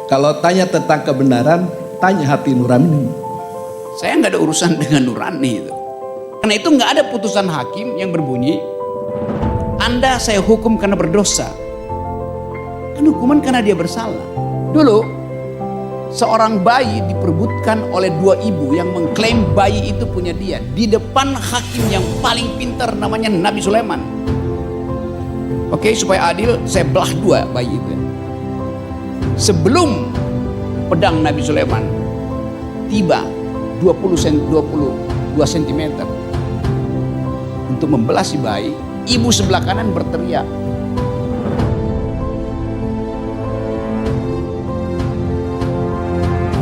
Kalau tanya tentang kebenaran, tanya hati nurani. Saya nggak ada urusan dengan nurani itu. Karena itu nggak ada putusan hakim yang berbunyi, Anda saya hukum karena berdosa. Kan hukuman karena dia bersalah. Dulu seorang bayi diperebutkan oleh dua ibu yang mengklaim bayi itu punya dia di depan hakim yang paling pintar namanya Nabi Sulaiman. Oke, supaya adil saya belah dua bayi itu. Sebelum pedang Nabi Sulaiman tiba 22 cm untuk membelah si bayi, ibu sebelah kanan berteriak,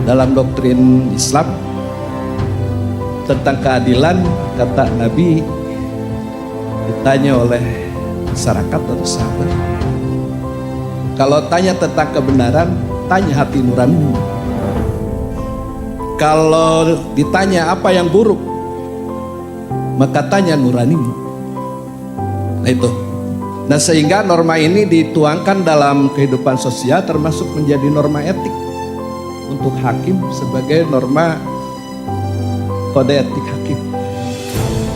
dalam doktrin Islam tentang keadilan, kata Nabi ditanya oleh masyarakat atau sahabat, kalau tanya tentang kebenaran, tanya hati nurani. Kalau ditanya apa yang buruk, maka tanya nuranimu. Nah itu. Nah sehingga norma ini dituangkan dalam kehidupan sosial, termasuk menjadi norma etik untuk hakim sebagai norma kode etik hakim.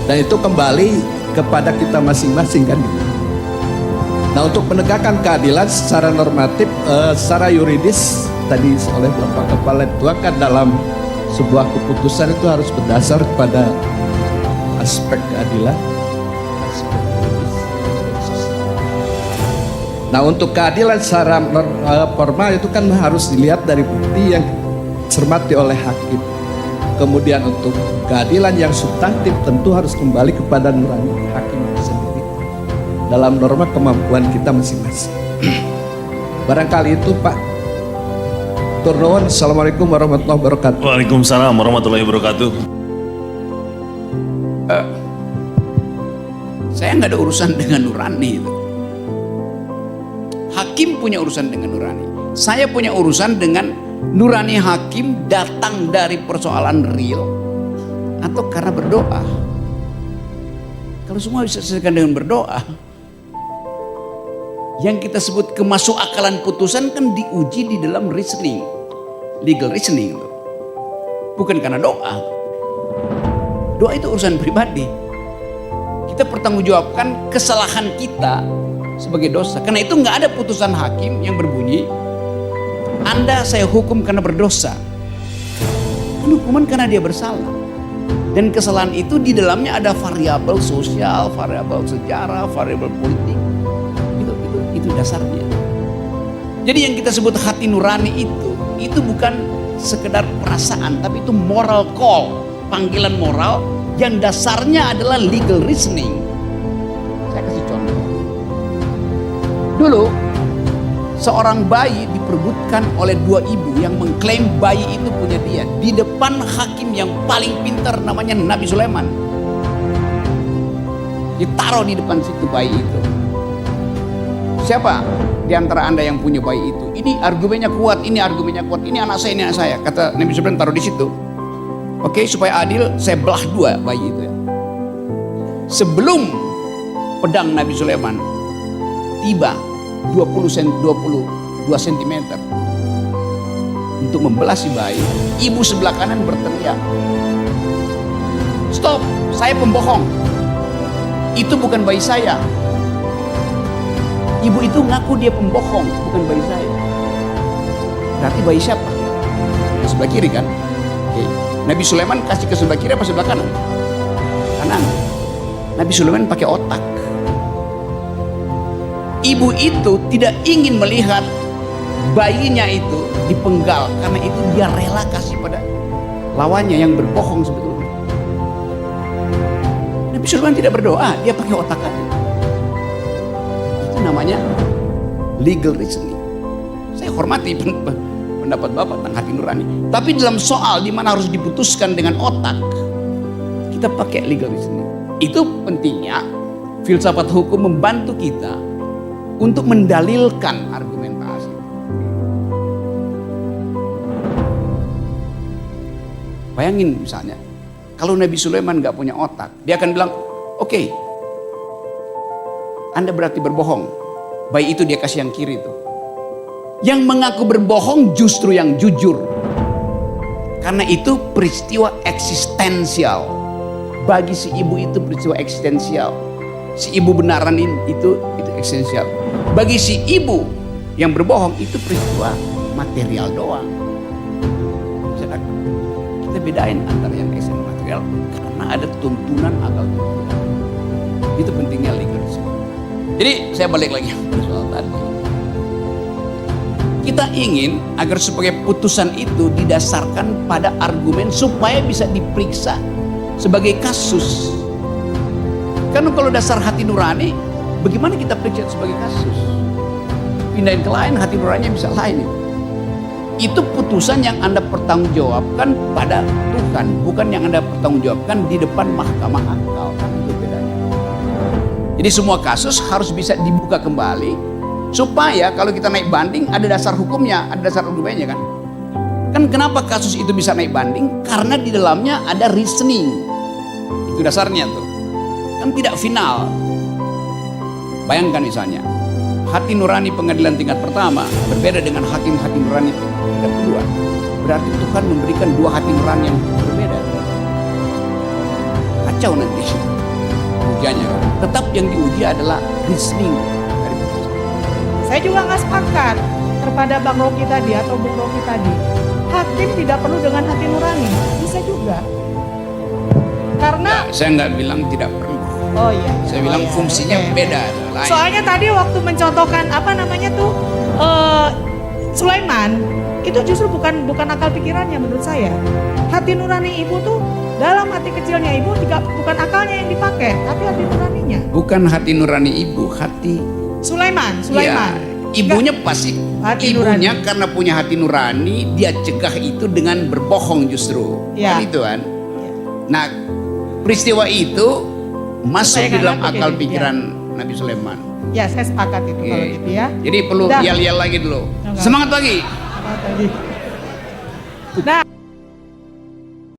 Dan itu kembali kepada kita masing-masing kan. Nah untuk menegakkan keadilan secara normatif, secara yuridis tadi oleh Bapak Kepala dituangkan dalam sebuah keputusan itu harus berdasar kepada aspek keadilan, aspek yuridis, aspek sosial. Nah untuk keadilan secara formal itu kan harus dilihat dari bukti yang dicermati oleh hakim. Kemudian untuk keadilan yang substantif tentu harus kembali kepada nurani hakim itu sendiri dalam norma kemampuan kita masing-masing. Barangkali itu Pak. Turnuan. Assalamualaikum warahmatullahi wabarakatuh. Waalaikumsalam warahmatullahi wabarakatuh. Saya nggak ada urusan dengan nurani itu. Hakim punya urusan dengan nurani. Saya punya urusan dengan nurani hakim datang dari persoalan real atau karena berdoa. Kalau semua bisa diselesaikan dengan berdoa, yang kita sebut kemasukakalan putusan kan diuji di dalam reasoning, legal reasoning, bukan karena doa. Doa itu urusan pribadi. Kita pertanggungjawabkan kesalahan kita sebagai dosa. Karena itu nggak ada putusan hakim yang berbunyi, Anda saya hukum karena berdosa. Kan hukuman karena dia bersalah. Dan kesalahan itu di dalamnya ada variabel sosial, variabel sejarah, variabel politik. Itu dasarnya. Jadi yang kita sebut hati nurani itu bukan sekedar perasaan, tapi itu moral call, panggilan moral yang dasarnya adalah legal reasoning. Saya kasih contoh. Dulu seorang bayi diperebutkan oleh dua ibu yang mengklaim bayi itu punya dia di depan hakim yang paling pintar namanya Nabi Sulaiman. Ditaruh di depan situ bayi itu. Siapa di antara Anda yang punya bayi itu? Ini argumennya kuat, ini argumennya kuat, ini anak saya, ini anak saya. Kata Nabi Sulaiman, taruh di situ. Oke, supaya adil, saya belah dua bayi itu. Sebelum pedang Nabi Sulaiman tiba 22 cm untuk membelah si bayi, ibu sebelah kanan berteriak, "Stop, saya pembohong. Itu bukan bayi saya." Ibu itu ngaku dia pembohong, bukan bayi saya. Berarti bayi siapa? Di sebelah kiri kan? Oke. Nabi Sulaiman kasih ke sebelah kiri apa sebelah kanan? Kanan. Nabi Sulaiman pakai otak. Ibu itu tidak ingin melihat bayinya itu dipenggal, karena itu dia rela kasih pada lawannya yang berbohong sebetulnya. Nabi Sulaiman tidak berdoa, dia pakai otak aja. Namanya legal reasoning. Saya hormati pendapat Bapak tentang hati nurani. Tapi dalam soal di mana harus diputuskan dengan otak, kita pakai legal reasoning. Itu pentingnya filsafat hukum membantu kita untuk mendalilkan argumentasi. Bayangin misalnya, kalau Nabi Sulaiman gak punya otak, dia akan bilang, oke, Anda berarti berbohong. Bayi itu dia kasih yang kiri itu. Yang mengaku berbohong justru yang jujur. Karena itu peristiwa eksistensial. Bagi si ibu itu peristiwa eksistensial. Si ibu benaran itu eksistensial. Bagi si ibu yang berbohong itu peristiwa material doang. Kita bedain antara yang eksistensial material karena ada tuntunan atau tuntunan. Itu pentingnya legalisme. Jadi saya balik lagi ke soal tadi. Kita ingin agar sebagai putusan itu didasarkan pada argumen supaya bisa diperiksa sebagai kasus. Karena kalau dasar hati nurani, bagaimana kita periksa sebagai kasus? Pindahin ke lain, hati nuraninya bisa lain. Itu putusan yang Anda pertanggungjawabkan pada Tuhan, bukan yang Anda pertanggungjawabkan di depan mahkamah akal. Kan itu bedanya. Jadi semua kasus harus bisa dibuka kembali supaya kalau kita naik banding ada dasar hukumnya, ada dasar argumennya kan. Kan kenapa kasus itu bisa naik banding? Karena di dalamnya ada reasoning. Itu dasarnya tuh. Kan tidak final. Bayangkan misalnya, hati nurani pengadilan tingkat pertama berbeda dengan hakim-hakim nurani tingkat kedua. Berarti Tuhan memberikan dua hati nurani yang berbeda. Kacau nanti ujiannya kan. Tetap yang diuji adalah reasoning. Saya juga nggak sepakat kepada Bang Rocky tadi atau Bung Rocky tadi. Hakim tidak perlu dengan hati nurani, bisa juga. Karena Saya nggak bilang tidak perlu. oh iya, Saya bilang fungsinya beda. Lain. Soalnya tadi waktu mencontohkan apa namanya tuh Sulaiman itu justru bukan akal pikirannya menurut saya. Hati nurani ibu tuh dalam hati kecilnya ibu bukan akalnya yang dipakai, tapi hati nuraninya. Bukan hati nurani ibu, hati Sulaiman. ya, ibunya pasti. Hati Ibunya nurani. karena punya hati nurani, dia cegah itu dengan berbohong justru. Ya. Kan itu kan. Ya. Nah, peristiwa itu masuk Saya di dalam nggak akal begini, pikiran Nabi Sulaiman. Ya, saya sepakat itu kalau Oke. gitu ya. Jadi perlu Dah. yel-yel lagi dulu. Enggak. Semangat lagi. Sepakat lagi. Nah,